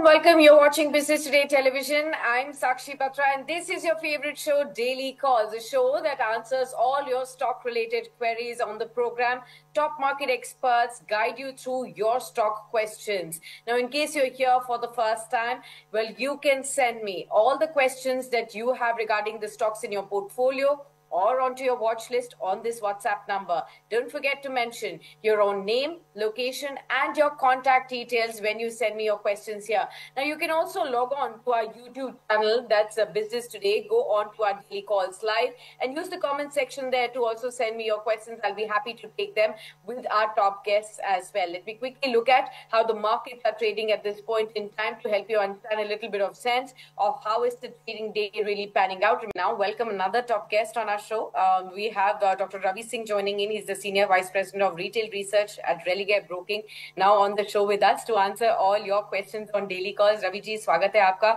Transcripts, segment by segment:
welcome. You're watching Business Today Television. I'm Sakshi Patra, and this is your favorite show, Daily Calls, a show that answers all your stock related queries on the program. Top market experts guide you through your stock questions. Now, in case you're here for the first time, well, you can send me all the questions that you have regarding the stocks in your portfolio or onto your watch list on this WhatsApp number. Don't forget to mention your own name, location, and your contact details when you send me your questions here. Now, you can also log on to our YouTube channel, that's Business Today. Go on to our Daily Calls Live and use the comment section there to also send me your questions. I'll be happy to take them with our top guests as well. Let me quickly look at how the markets are trading at this point in time to help you understand a little bit of sense of how is the trading day really panning out. Now, welcome another top guest on our show. We have Dr. Ravi Singh joining in. He's the Senior Vice President of Retail Research at Religare Broking, now on the show with us to answer all your questions on Daily Calls. Ravi जी, स्वागत है आपका।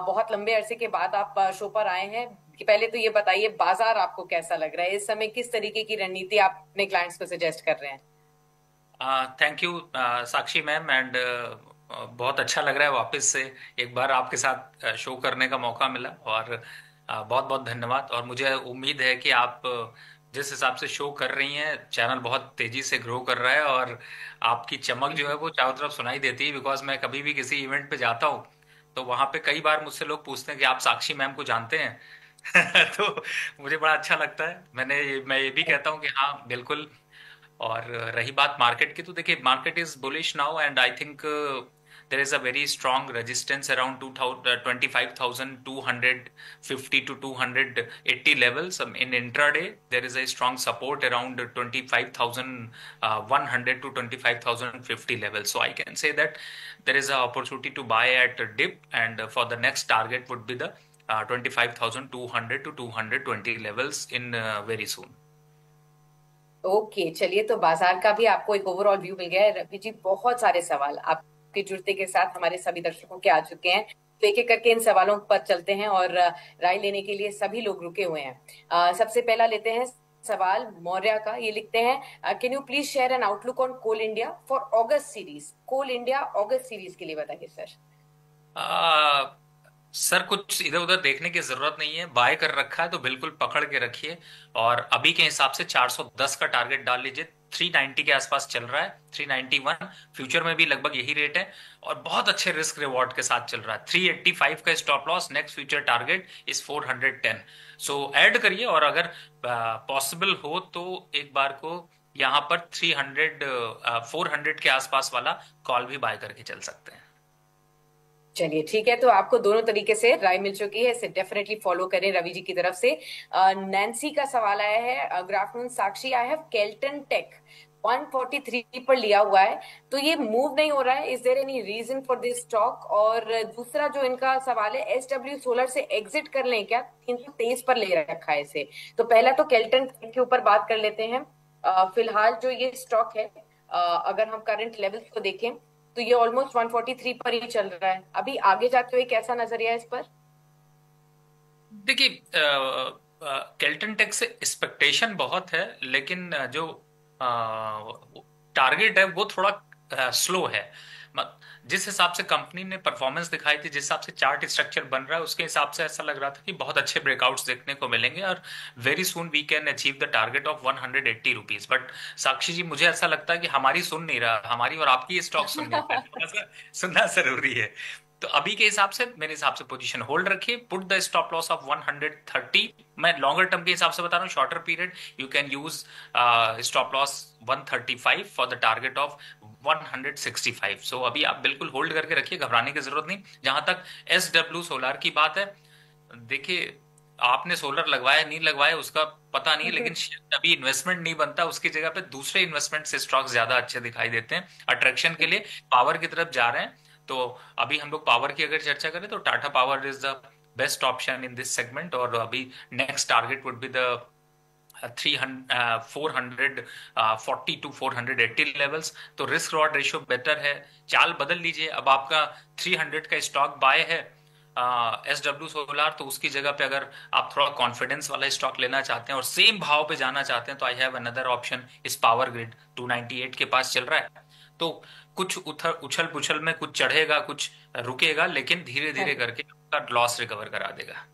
बहुत लंबे अरसे के बाद आप show पर आए हैं। पहले तो ये बताइए, बाजार आपको कैसा लग रहा है इस समय? किस तरीके की रणनीति आप अपने क्लाइंट्स को सजेस्ट कर रहे हैं? Thank you Sakshi ma'am, and बहुत अच्छा लग रहा है वापस से एक बार आपके साथ शो करने का मौका मिला, और बहुत बहुत धन्यवाद। और मुझे उम्मीद है कि आप जिस हिसाब से शो कर रही हैं, चैनल बहुत तेजी से ग्रो कर रहा है और आपकी चमक जो है वो चारों तरफ सुनाई देती है। बिकॉज मैं कभी भी किसी इवेंट पे जाता हूँ तो वहां पे कई बार मुझसे लोग पूछते हैं कि आप साक्षी मैम को जानते हैं। तो मुझे बड़ा अच्छा लगता है। मैं ये भी कहता हूँ कि हाँ बिल्कुल। और रही बात मार्केट की, तो देखिए market is bullish now, and I think there is a very strong resistance around 25,250 to 280 levels. In intraday, there is a strong support around 25,100 to 25,050 levels. So I can say that there is an opportunity to buy at a dip, and for the next target would be the 25,200 to 220 levels in very soon. Okay, चलिए, तो बाजार का भी आपको एक overall view मिल गया है। रवि जी, बहुत सारे सवाल आपके जुड़ते के साथ हमारे सभी दर्शकों के आ चुके हैं, तो एक एक करके इन सवालों पर चलते हैं और राय लेने के लिए सभी लोग रुके हुए हैं। सबसे पहला लेते हैं सवाल मौर्य का। ये लिखते हैं, can you please share an outlook on Coal India for August series? Coal India August series के लिए बताइए सर। सर, कुछ इधर उधर देखने की जरूरत नहीं है। बाय कर रखा है तो बिल्कुल पकड़ के रखिए, और अभी के हिसाब से 410 का टारगेट डाल लीजिए। 390 के आसपास चल रहा है, 391 फ्यूचर में भी लगभग यही रेट है, और बहुत अच्छे रिस्क रिवॉर्ड के साथ चल रहा है। 385 का stop loss, next future target is 410। So add करिए, और अगर पॉसिबल हो तो एक बार को यहाँ पर 400 के आसपास वाला कॉल भी बाय करके चल सकते हैं। चलिए, ठीक है, तो आपको दोनों तरीके से राय मिल चुकी है, इसे डेफिनेटली फॉलो करें रवि जी की तरफ से। नैन्सी का सवाल आया है, good afternoon Sakshi, I have Kellton Tech 143 पर लिया हुआ है, तो ये मूव नहीं हो रहा है, is there any reason for this stock? और दूसरा जो इनका सवाल है, एसडब्ल्यू सोलर से एग्जिट कर लें क्या? 323 पर ले रखा है इसे। तो पहला तो केल्टन टेक के ऊपर बात कर लेते हैं। फिलहाल जो ये स्टॉक है, अगर हम करंट लेवल्स को देखें तो ये ऑलमोस्ट 143 पर ही चल रहा है। अभी आगे जाते हुए कैसा नजरिया है इस पर? देखिए, केल्टन टेक से एक्सपेक्टेशन बहुत है, लेकिन जो टारगेट है वो थोड़ा स्लो है। जिस हिसाब से कंपनी ने परफॉर्मेंस दिखाई थी, जिस हिसाब से चार्ट स्ट्रक्चर बन रहा है, उसके हिसाब से ऐसा लग रहा था कि बहुत अच्छे ब्रेकआउट्स देखने को मिलेंगे, और very soon we can achieve the target of 180 rupees. But Sakshi ji, मुझे ऐसा लगता है कि हमारी सुन नहीं रहा, हमारी और आपकी स्टॉक सुन नहीं रहा। थोड़ा सा सुनना जरूरी है। तो अभी के हिसाब से, मेरे हिसाब से पोजीशन होल्ड रखिए, put the stop loss of 130। मैं लॉन्गर टर्म के हिसाब से बता रहा हूँ, shorter period you can use stop loss 135 for the target of 165। सो अभी आप बिल्कुल होल्ड करके रखिए, घबराने की जरूरत नहीं। जहां तक एसडब्ल्यू सोलर की बात है, देखिए आपने सोलर लगवाया नहीं लगवाया उसका पता नहीं, लेकिन अभी इन्वेस्टमेंट नहीं बनता, उसकी जगह पे दूसरे इन्वेस्टमेंट से स्टॉक्स ज्यादा अच्छे दिखाई देते हैं। अट्रैक्शन के लिए पावर की तरफ जा रहे हैं, तो अभी हम लोग पावर की अगर चर्चा करें तो Tata power is the best option in this segment, और अभी next target would be the 440 to 480 levels. तो रिस्क रॉड रेशियो बेटर है, चाल बदल लीजिए। अब आपका 300 का स्टॉक बाय है एसडब्ल्यू सोलार, तो उसकी जगह पे अगर आप थोड़ा कॉन्फिडेंस वाला स्टॉक लेना चाहते हैं और सेम भाव पे जाना चाहते हैं, तो आई हैव अनदर ऑप्शन इस पावर ग्रिड 298 के पास चल रहा है। तो कुछ उछल पुछल में कुछ चढ़ेगा, कुछ रुकेगा, लेकिन धीरे धीरे करके आपका लॉस रिकवर करा देगा।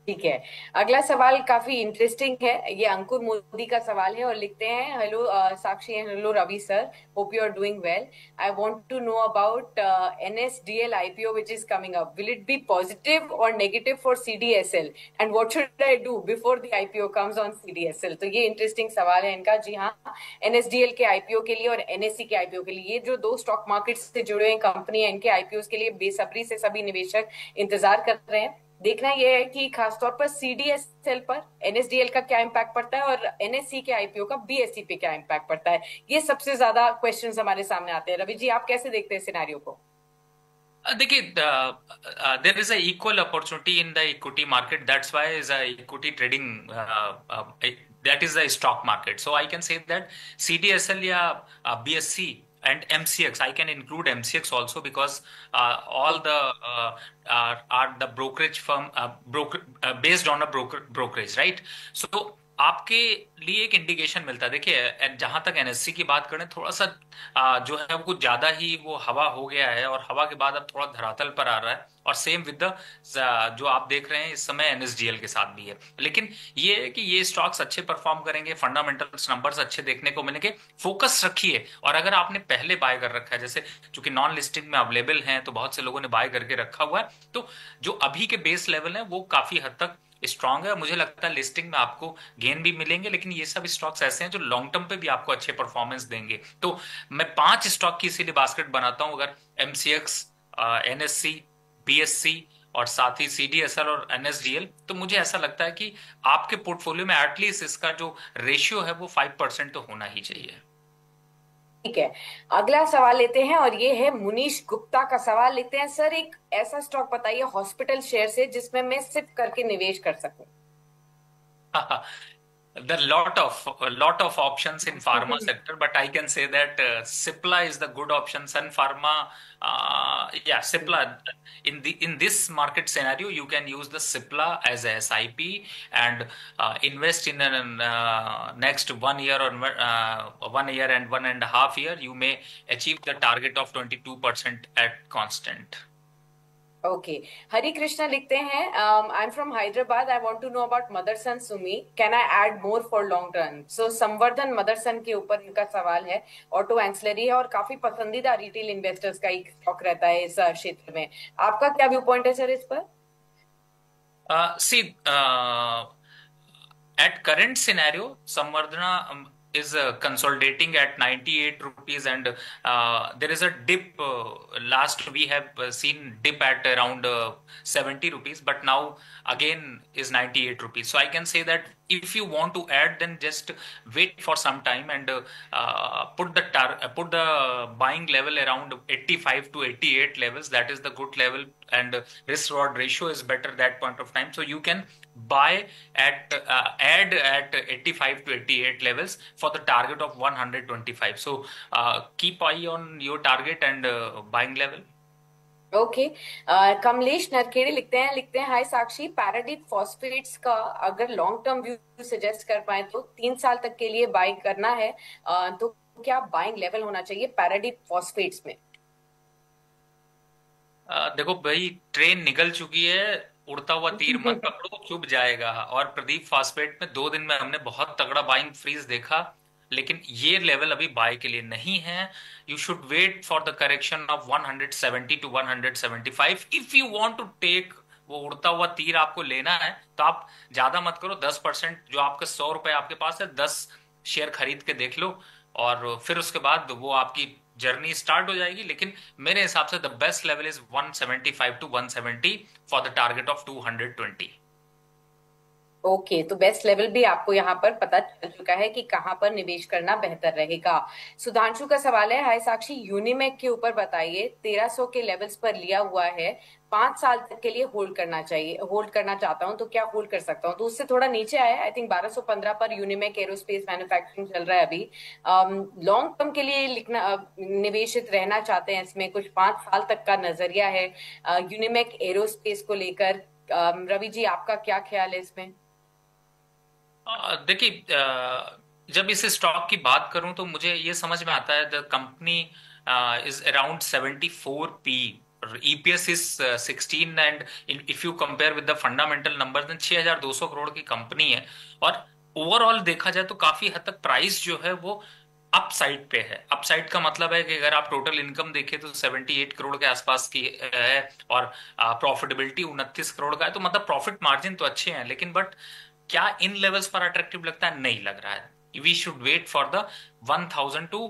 ठीक है। अगला सवाल काफी इंटरेस्टिंग है, ये अंकुर मोदी का सवाल है और लिखते हैं, hello Sakshi and hello Ravi sir, hope you are doing well. I want to know about NSDL IPO which is coming up. Will it be positive or negative for CDSL and what should I do before the IPO comes on CDSL? तो ये interesting सवाल है इनका। जी हाँ, NSDL के IPO के लिए और NSE के IPO के लिए, ये जो दो स्टॉक मार्केट से जुड़े हुए कंपनी है, इनके IPOs के लिए बेसब्री से सभी निवेशक इंतजार कर रहे हैं। देखना यह है कि खासतौर पर CDSL पर NSDL का क्या इम्पैक्ट पड़ता है और NSE के IPO का BSE पे क्या इम्पैक्ट पड़ता है। ये सबसे ज्यादा क्वेश्चंस हमारे सामने आते हैं। रवि जी, आप कैसे देखते हैं सिनेरियो को? देखिए, there is a equal opportunity in the equity market, that's why is a equity trading, that is the stock market. So I can say that CDSL या BSC and MCX, I can include MCX also because all the are the brokerage firm, based on a brokerage, right? So आपके लिए एक indication मिलता है। देखिए, जहां तक NSE की बात करें, थोड़ा सा जो है वो कुछ ज्यादा ही वो हवा हो गया है और हवा के बाद अब थोड़ा धरातल पर आ रहा है। और सेम विद द जो आप देख रहे हैं इस समय NSDL के साथ भी है। लेकिन ये है कि ये स्टॉक्स अच्छे परफॉर्म करेंगे, फंडामेंटल्स नंबर्स अच्छे देखने को मिलेंगे। फोकस रखिए, और अगर आपने पहले बाय कर रखा है, जैसे चूंकि नॉन लिस्टिंग में अवेलेबल हैं तो बहुत से लोगों ने बाय करके रखा हुआ है, तो जो अभी के बेस लेवल है वो काफी हद तक स्ट्रांग है। मुझे लगता है लिस्टिंग में आपको गेन भी मिलेंगे, लेकिन ये सब स्टॉक्स ऐसे हैं जो लॉन्ग टर्म पे भी आपको अच्छे परफॉर्मेंस देंगे। तो मैं 5 स्टॉक की इसीलिए बास्केट बनाता हूं, अगर MCX, NSE, BSC और साथ ही CDSL और NSDL, तो मुझे ऐसा लगता है कि आपके पोर्टफोलियो में एटलीस्ट इसका जो रेशियो है वो 5% तो होना ही चाहिए। ठीक है, अगला सवाल लेते हैं और ये है मुनीश गुप्ता का सवाल। लिखते हैं, सर एक ऐसा स्टॉक बताइए हॉस्पिटल शेयर से जिसमें मैं सिर्फ करके निवेश कर सकूं। There are lot of options in pharma sector, but I can say that Cipla is the good option. Sun Pharma, yeah, Cipla. In this market scenario, you can use the Cipla as a SIP and invest in next 1 year or 1 year and 1.5 year. You may achieve the target of 22% at constant. Okay, Hari Krishna लिखते हैं, I am from Hyderabad, I want to know about Motherson Sumi, can I add more for long term? So Samvardhana Motherson के ऊपर इनका सवाल है। Auto ancillary है और काफी पसंदीदा रिटेल इन्वेस्टर्स का एक स्टॉक रहता है इस क्षेत्र में। आपका क्या व्यू पॉइंट है सर इस पर? See, at current scenario, Samvardhana is consolidating at 98 rupees, and there is a dip. Last we have seen dip at around 70 rupees, but now again is 98 rupees. So I can say that if you want to add, then just wait for some time and put the buying level around 85 to 88 levels. That is the good level, and risk reward ratio is better that point of time. So you can buy at add at 85 to 88 levels for the target of 125. So keep eye on your target and buying level. Okay, Kamlesh Narkhede लिखते हैं, हाय साक्षी, पैराडीन phosphates का अगर long term view suggest कर पाए तो 3 साल तक के लिए बाय करना है, तो क्या बाइंग लेवल होना चाहिए पैराडीन फॉस्फेट्स में? देखो भाई, ट्रेन निकल चुकी है, उड़ता हुआ तीर मत पकड़ो, चुभ जाएगा। और प्रदीप फास्फेट में 2 दिन में हमने बहुत तगड़ा बाइंग फ्रीज देखा, लेकिन ये लेवल अभी बाय के लिए नहीं है। You should wait for the correction of 170 to 175 if you want to take. वो उड़ता हुआ तीर आपको लेना है तो आप ज्यादा मत करो, 10%, जो आपके 100 रुपए आपके पास है, 10 शेयर खरीद के देख लो और फिर उसके बाद वो आपकी जर्नी स्टार्ट हो जाएगी। लेकिन मेरे हिसाब से the best level is 175 to 170 for the target of 220। Okay, तो बेस्ट लेवल भी आपको यहाँ पर पता चल चुका है कि कहाँ पर निवेश करना बेहतर रहेगा। सुधांशु का सवाल है, हाय साक्षी, यूनिमेक के ऊपर बताइए, 1300 के लेवल्स पर लिया हुआ है, 5 साल तक के लिए होल्ड करना चाहिए, होल्ड करना चाहता हूं तो क्या होल्ड कर सकता हूं? तो उससे थोड़ा नीचे आया, आई थिंक 1215 पर यूनिमेक एरोस्पेस मैन्युफैक्चरिंग चल रहा है अभी। लॉन्ग टर्म के लिए निवेशित रहना चाहते हैं इसमें, कुछ 5 साल तक का नजरिया है यूनिमेक एरोस्पेस को लेकर। रवि जी, आपका क्या ख्याल है इसमें? देखिए, जब इस स्टॉक की बात करूं तो मुझे ये समझ में आता है the company is around 74 P, EPS is 16, and if you compare with the fundamental number then 6200 crore की कंपनी है। और ओवरऑल देखा जाए तो काफी हद तक प्राइस जो है वो अपसाइड पे है। अपसाइड का मतलब है कि अगर आप टोटल इनकम देखें तो 78 करोड़ के आसपास की है, और प्रॉफिटेबिलिटी 29 करोड़ का है। तो मतलब प्रॉफिट मार्जिन तो अच्छे हैं, लेकिन बट क्या इन लेवल्स पर अट्रैक्टिव लगता है? नहीं लग रहा है। We should wait for the 1000 to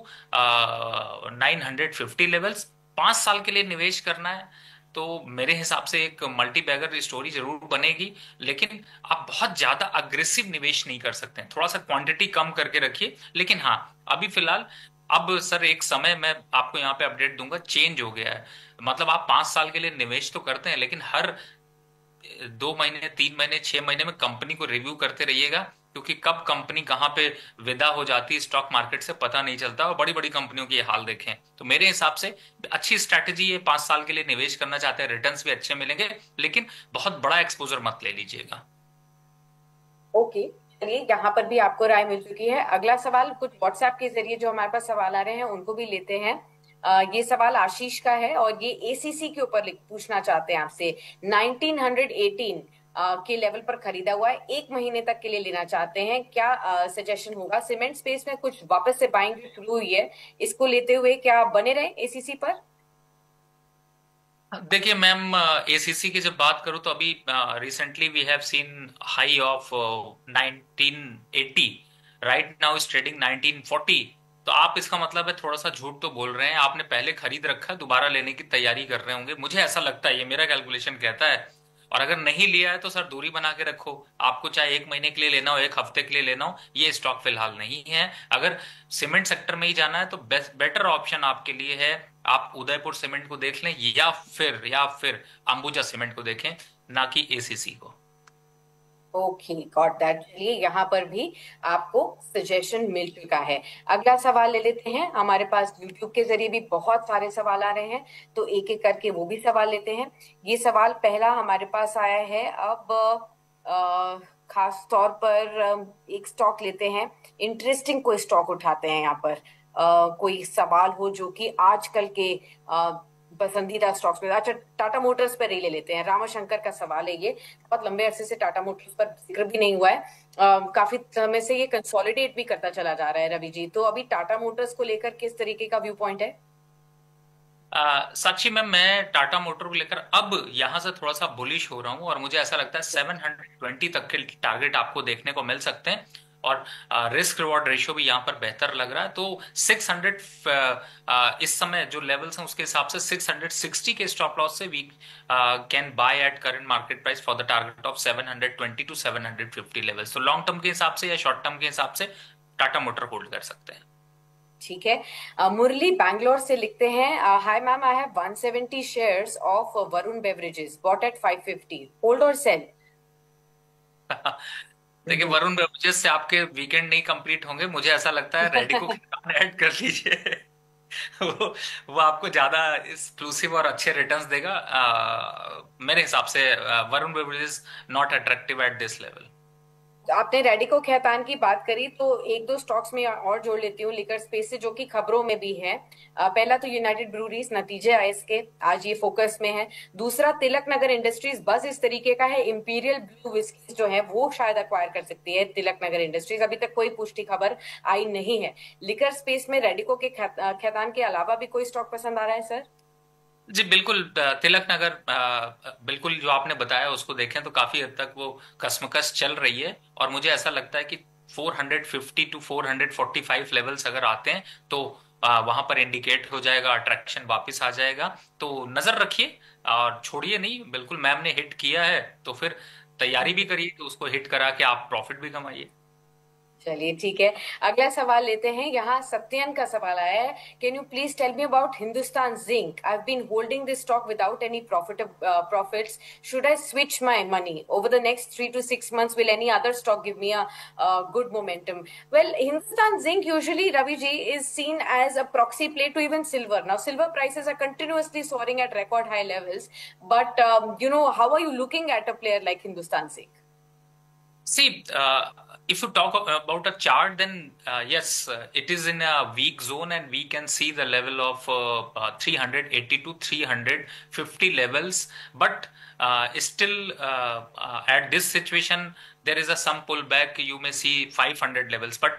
950 levels. 5 साल के लिए निवेश करना है तो मेरे हिसाब से एक मल्टी बैगर स्टोरी जरूर बनेगी, लेकिन आप बहुत ज्यादा अग्रेसिव निवेश नहीं कर सकते हैं। थोड़ा सा क्वांटिटी कम करके रखिए। लेकिन हाँ, अभी फिलहाल अब सर एक समय मैं आपको यहाँ पे अपडेट दूंगा, चेंज हो गया है। मतलब आप 5 साल के लिए निवेश तो करते हैं, लेकिन हर 2 महीने, 3 महीने, 6 महीने में कंपनी को रिव्यू करते रहिएगा, क्योंकि कब कंपनी कहाँ पे विदा हो जाती है स्टॉक मार्केट से पता नहीं चलता। और बड़ी बड़ी कंपनियों की ये हाल देखें तो मेरे हिसाब से अच्छी स्ट्रैटेजी है। 5 साल के लिए निवेश करना चाहते हैं, रिटर्न्स भी अच्छे मिलेंगे, लेकिन बहुत बड़ा एक्सपोजर मत ले लीजिएगा। ओके, चलिए यहाँ पर भी आपको राय मिल चुकी है। अगला सवाल कुछ व्हाट्सएप के जरिए जो हमारे पास सवाल आ रहे हैं उनको भी लेते हैं। ये सवाल आशीष का है और ये एसीसी के ऊपर पूछना चाहते हैं आपसे। 1918 के लेवल पर खरीदा हुआ है, 1 महीने तक के लिए लेना चाहते हैं, क्या सजेशन होगा? सीमेंट स्पेस में कुछ वापस से बाइंग शुरू हुई है, इसको लेते हुए क्या बने रहे एसीसी पर? देखिए मैम, एसीसी की जब बात करूं तो अभी recently we have seen high of 1980, right now is trading 1940। तो आप, इसका मतलब है थोड़ा सा झूठ तो बोल रहे हैं। आपने पहले खरीद रखा है, दोबारा लेने की तैयारी कर रहे होंगे, मुझे ऐसा लगता है, ये मेरा कैलकुलेशन कहता है। और अगर नहीं लिया है तो सर दूरी बना के रखो। आपको चाहे 1 महीने के लिए लेना हो, 1 हफ्ते के लिए लेना हो, ये स्टॉक फिलहाल नहीं है। अगर सीमेंट सेक्टर में ही जाना है तो बेटर ऑप्शन आपके लिए है, आप उदयपुर सीमेंट को देख लें, या फिर अंबुजा सीमेंट को देखें, ना कि एसीसी को। Okay, got that. चलिए यहाँ पर भी आपको सजेशन मिल चुका है। अगला सवाल ले लेते हैं। हमारे पास यूट्यूब के जरिए भी बहुत सारे सवाल आ रहे हैं, तो एक एक करके वो भी सवाल लेते हैं। ये सवाल पहला हमारे पास आया है। अब खास तौर पर एक स्टॉक लेते हैं, इंटरेस्टिंग कोई स्टॉक उठाते हैं यहाँ पर। कोई सवाल हो जो कि आजकल के पसंदीदा स्टॉक्स में। अच्छा, टाटा मोटर्स पर ही ले लेते हैं। रामाशंकर का सवाल है ये। बहुत लंबे अरसे से टाटा मोटर्स पर जिक्र भी नहीं हुआ है, काफी समय से ये कंसोलिडेट भी करता चला जा रहा है। रवि जी, तो अभी टाटा मोटर्स को लेकर किस तरीके का व्यू पॉइंट है? साक्षी मैम, मैं टाटा मोटर को लेकर अब यहां से थोड़ा सा बुलिश हो रहा हूं, और मुझे ऐसा लगता है 720 तक के टारगेट आपको देखने को मिल सकते हैं। और रिस्क रिवॉर्ड रेशियो भी यहाँ पर बेहतर लग रहा है। तो 600 इस समय जो लेवल्स हैं उसके हिसाब से 660 के स्टॉप लॉस से we can buy at current market price for the target of 720 to 750 levels. तो लॉन्ग टर्म के हिसाब से या शॉर्ट टर्म के हिसाब से टाटा मोटर होल्ड कर सकते हैं। ठीक है। मुरली बैंगलोर से लिखते हैं, hi ma'am, I have 170 shares of Varun beverages, bought at 550, hold और सेल? देखिए, वरुण बेवरेजेस से आपके वीकेंड नहीं कंप्लीट होंगे। मुझे ऐसा लगता है रेडिको के साथ ऐड कर लीजिए। वो आपको ज्यादा एक्सक्लूसिव और अच्छे रिटर्न्स देगा। मेरे हिसाब से Varun beverages not attractive at this level. आपने रेडिको खैतान की बात करी तो एक दो स्टॉक्स में और जोड़ लेती हूँ लिकर स्पेस से, जो कि खबरों में भी है। पहला तो यूनाइटेड ब्रूरीज, नतीजे आए इसके, आज ये फोकस में है। दूसरा तिलक नगर इंडस्ट्रीज, बस इस तरीके का है। इंपीरियल ब्लू विस्की जो है वो शायद अक्वायर कर सकती है तिलक नगर इंडस्ट्रीज, अभी तक कोई पुष्टि खबर आई नहीं है। लिकर स्पेस में रेडिको के खैतान के अलावा भी कोई स्टॉक पसंद आ रहा है सर? जी बिल्कुल, तिलक नगर, बिल्कुल जो आपने बताया उसको देखें तो काफी हद तक वो कश्मकश चल रही है। और मुझे ऐसा लगता है कि 450 टू 445 लेवल्स अगर आते हैं तो वहां पर इंडिकेट हो जाएगा, अट्रैक्शन वापस आ जाएगा। तो नजर रखिए और छोड़िए नहीं। बिल्कुल, मैम ने हिट किया है तो फिर तैयारी भी करिए कि उसको हिट करा के आप प्रॉफिट भी कमाइए। चलिए ठीक है। अगला सवाल लेते हैं। यहाँ सत्यन का सवाल आया है, can you please tell me about Hindustan Zinc? I have been holding this stock without any profits, should I switch my money over the next 3 to 6 months? Will any other stock give me a good momentum? Well, Hindustan Zinc usually, Ravi ji, is seen as a proxy play to even silver. Now silver prices are continuously soaring at record high levels, but how are you looking at a player like Hindustan Zinc? See, if you talk about a chart, then yes, it is in a weak zone, and we can see the level of 380 to 350 levels. But still, at this situation, there is a some pullback. You may see 500 levels. But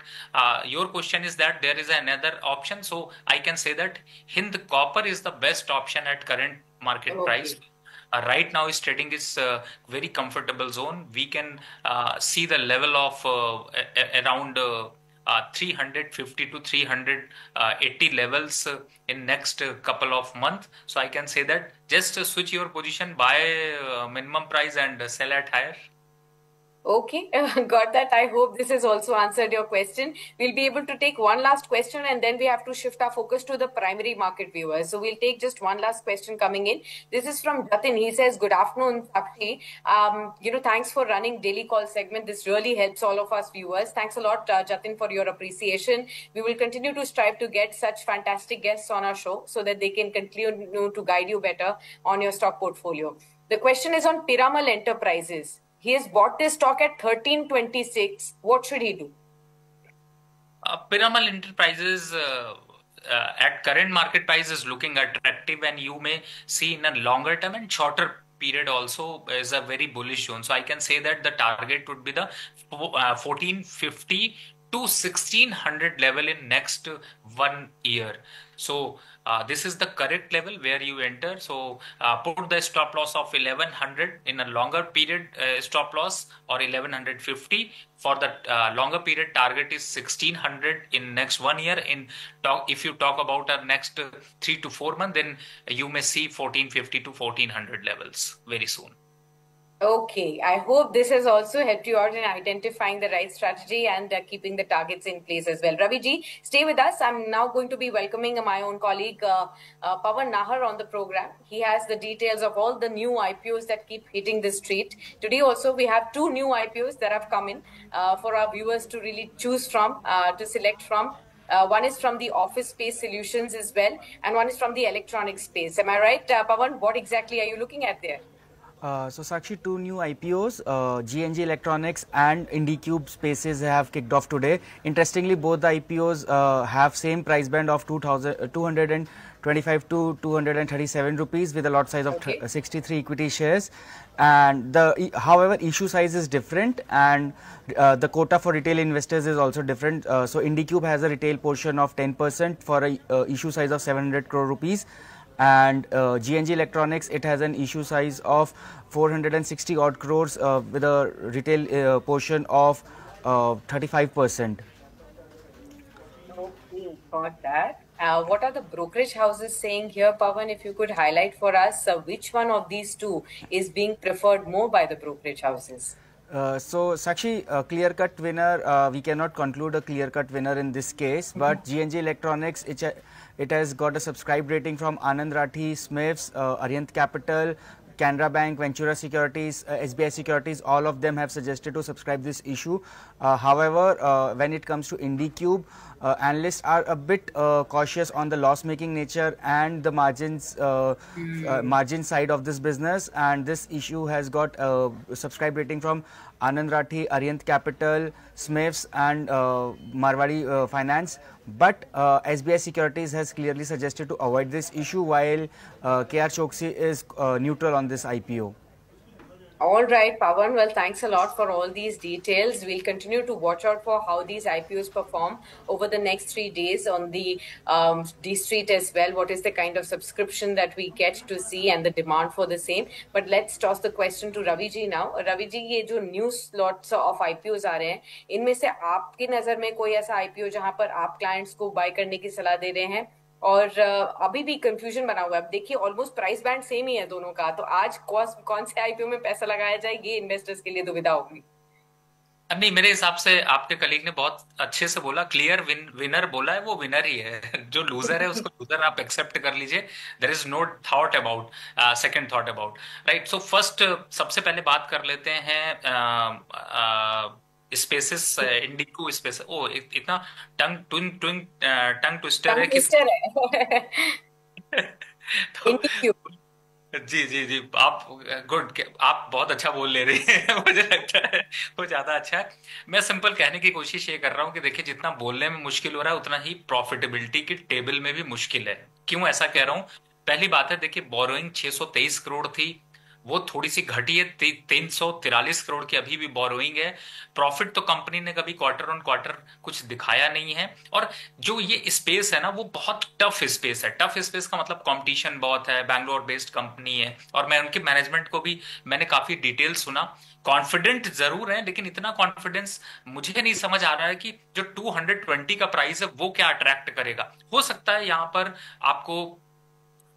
your question is that there is another option. So I can say that Hind Copper is the best option at current market price. Okay. Right now is trading is very comfortable zone. We can see the level of around 350 to 380 levels in next couple of months. So I can say that just switch your position, buy minimum price and sell at higher. Okay, got that. I hope this has also answered your question. We'll be able to take one last question and then we have to shift our focus to the primary market viewers. So we'll take just one last question coming in. This is from Jatin. He says, good afternoon, Sakshi. Thanks for running daily call segment. This really helps all of us viewers. Thanks a lot, Jatin, for your appreciation. We will continue to strive to get such fantastic guests on our show so that they can continue to guide you better on your stock portfolio. The question is on Piramal Enterprises. He has bought this stock at 13.26. What should he do? Piramal Enterprises at current market price is looking attractive, and you may see in a longer term and shorter period also is a very bullish zone. So I can say that the target would be the 1450 to 1600 level in next 1 year. So this is the correct level where you enter. So put the stop loss of 1100 in a longer period stop loss, or 1150. For the longer period, target is 1600 in next 1 year. If you talk about our next 3 to 4 months, then you may see 1450 to 1400 levels very soon. Okay, I hope this has also helped you out in identifying the right strategy and keeping the targets in place as well. Ravi ji, stay with us. I'm now going to be welcoming my own colleague Pawan Nahar on the program. He has the details of all the new IPOs that keep hitting the street. Today also we have 2 new IPOs that have come in for our viewers to really choose from, to select from. One is from the office space solutions as well, and one is from the electronic space. Am I right, Pawan? What exactly are you looking at there? So Sakshi, 2 new IPOs, GNG Electronics and IndiCube Spaces have kicked off today. Interestingly, both the IPOs have same price band of 225 to 237 rupees with a lot size of 63 equity shares. And however, issue size is different, and the quota for retail investors is also different. So IndiCube has a retail portion of 10% for a issue size of 700 crore rupees. And GNG Electronics, it has an issue size of 460 odd crores with a retail portion of 35%. Okay, got that. What are the brokerage houses saying here, Pawan? If you could highlight for us which one of these two is being preferred more by the brokerage houses? So Sakshi, clear-cut winner, we cannot conclude a clear-cut winner in this case, but GNG Electronics, it has got a subscribe rating from Anand Rathi, Smiths, Arihant Capital, Canara Bank, Ventura Securities, SBI Securities. All of them have suggested to subscribe this issue. However, when it comes to IndiCube, analysts are a bit cautious on the loss-making nature and the margins, margin side of this business. And this issue has got a subscribe rating from Anand Rathi, Arihant Capital, Smiths and Marwari Finance. But SBI Securities has clearly suggested to avoid this issue, while KR Choksi is neutral on this IPO. All right, Pawan. Well, thanks a lot for all these details. We'll continue to watch out for how these IPOs perform over the next 3 days on the D Street as well. What is the kind of subscription that we get to see and the demand for the same? But let's toss the question to Ravi ji now. Ravi ji, ये जो new slots of IPOs आ रहे हैं, इनमें से आपकी नजर में कोई ऐसा IPO जहां पर आप clients को buy करने की सलाह दे रहे हैं? और अभी भी कंफ्यूजन बना हुआ है. अब देखिए ऑलमोस्ट प्राइस बैंड सेम ही है दोनों का, तो आज कौन से आईपीओ में पैसा लगाया जाए, ये इन्वेस्टर्स के लिए दुविधा होगी. नहीं, मेरे हिसाब से आपके कलीग ने बहुत अच्छे से बोला. क्लियर विनर बोला है, वो विनर ही है. जो लूजर है उसको लूजर आप एक्सेप्ट कर लीजिए. There is no thought about second thought about, right. So first सबसे पहले बात कर लेते हैं स्पेसेस, इंडिको स्पेस. ओ इतना टंग ट्विस्टर है कि इंडिक्यूब जी जी जी, आप गुड, आप बहुत अच्छा बोल ले रही हैं। मुझे लगता है वो ज्यादा अच्छा है। मैं सिंपल कहने की कोशिश ये कर रहा हूँ कि देखिए, जितना बोलने में मुश्किल हो रहा है उतना ही प्रॉफिटेबिलिटी की टेबल में भी मुश्किल है। क्यों ऐसा कह रहा हूँ? पहली बात है, देखिए बोरोइंग 623 करोड़ थी, वो थोड़ी सी घटी है, 343 करोड़ की अभी भी बोरोइंग है। प्रॉफिट तो कंपनी ने कभी क्वार्टर ऑन क्वार्टर कुछ दिखाया नहीं है। और जो ये स्पेस है ना, वो बहुत टफ स्पेस है। टफ स्पेस का मतलब कंपटीशन बहुत है, बैंगलोर बेस्ड कंपनी है, और मैं उनके मैनेजमेंट को भी मैंने काफी डिटेल सुना। कॉन्फिडेंट जरूर है, लेकिन इतना कॉन्फिडेंस मुझे नहीं समझ आ रहा है कि जो 220 का प्राइस है वो क्या अट्रैक्ट करेगा। हो सकता है यहाँ पर आपको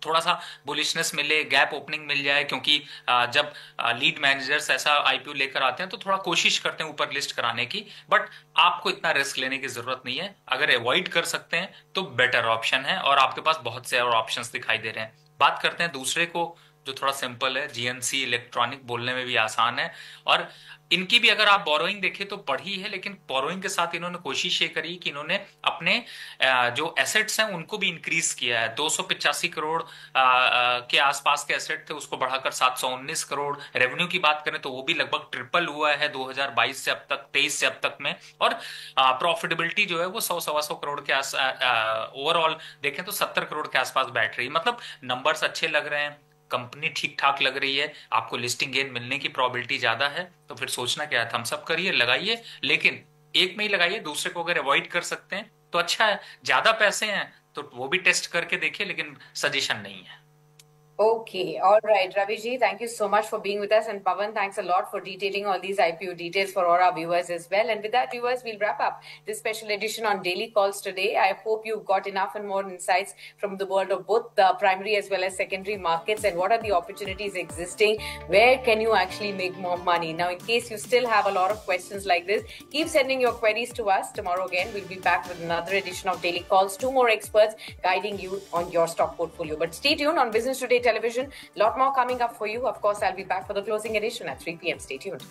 थोड़ा सा बुलिशनेस मिले, गैप ओपनिंग मिल जाए, क्योंकि जब लीड मैनेजर्स ऐसा आईपीओ लेकर आते हैं तो थोड़ा कोशिश करते हैं ऊपर लिस्ट कराने की। बट आपको इतना रिस्क लेने की जरूरत नहीं है। अगर अवॉइड कर सकते हैं तो बेटर ऑप्शन है, और आपके पास बहुत से और ऑप्शंस दिखाई दे रहे हैं। बात करते हैं दूसरे को, जो थोड़ा सिंपल है, जीएनसी इलेक्ट्रॉनिक, बोलने में भी आसान है। और इनकी भी अगर आप बोरोइंग देखें तो बढ़ी है, लेकिन बोरोइंग के साथ इन्होंने कोशिश ये करी कि इन्होंने अपने जो एसेट्स हैं उनको भी इंक्रीज किया है। 285 करोड़ के आसपास के एसेट थे, उसको बढ़ाकर 719 करोड़। रेवेन्यू की बात करें तो वो भी लगभग ट्रिपल हुआ है 2022 से अब तक, 23 से अब तक में। और प्रॉफिटेबिलिटी जो है वो 100-125 करोड़ के आस ओवरऑल देखें तो 70 करोड़ के आसपास बैठ रही है। मतलब नंबर्स अच्छे लग रहे हैं, कंपनी ठीक ठाक लग रही है, आपको लिस्टिंग गेन मिलने की प्रोबेबिलिटी ज्यादा है। तो फिर सोचना क्या है, थम्स अप करिए, लगाइए, लेकिन एक में ही लगाइए। दूसरे को अगर अवॉइड कर सकते हैं तो अच्छा है। ज्यादा पैसे हैं तो वो भी टेस्ट करके देखिए, लेकिन सजेशन नहीं है। Okay, all right, Ravi ji, thank you so much for being with us, and Pawan, thanks a lot for detailing all these IPO details for all our viewers as well. And with that, viewers, we'll wrap up this special edition on Daily Calls today. I hope you've got enough and more insights from the world of both the primary as well as secondary markets, and what are the opportunities existing, where can you actually make more money. Now, in case you still have a lot of questions like this, keep sending your queries to us. Tomorrow again, we'll be back with another edition of Daily Calls, 2 more experts guiding you on your stock portfolio. But stay tuned on Business Today Television. A lot more coming up for you. Of course, I'll be back for the closing edition at 3 p.m. Stay tuned.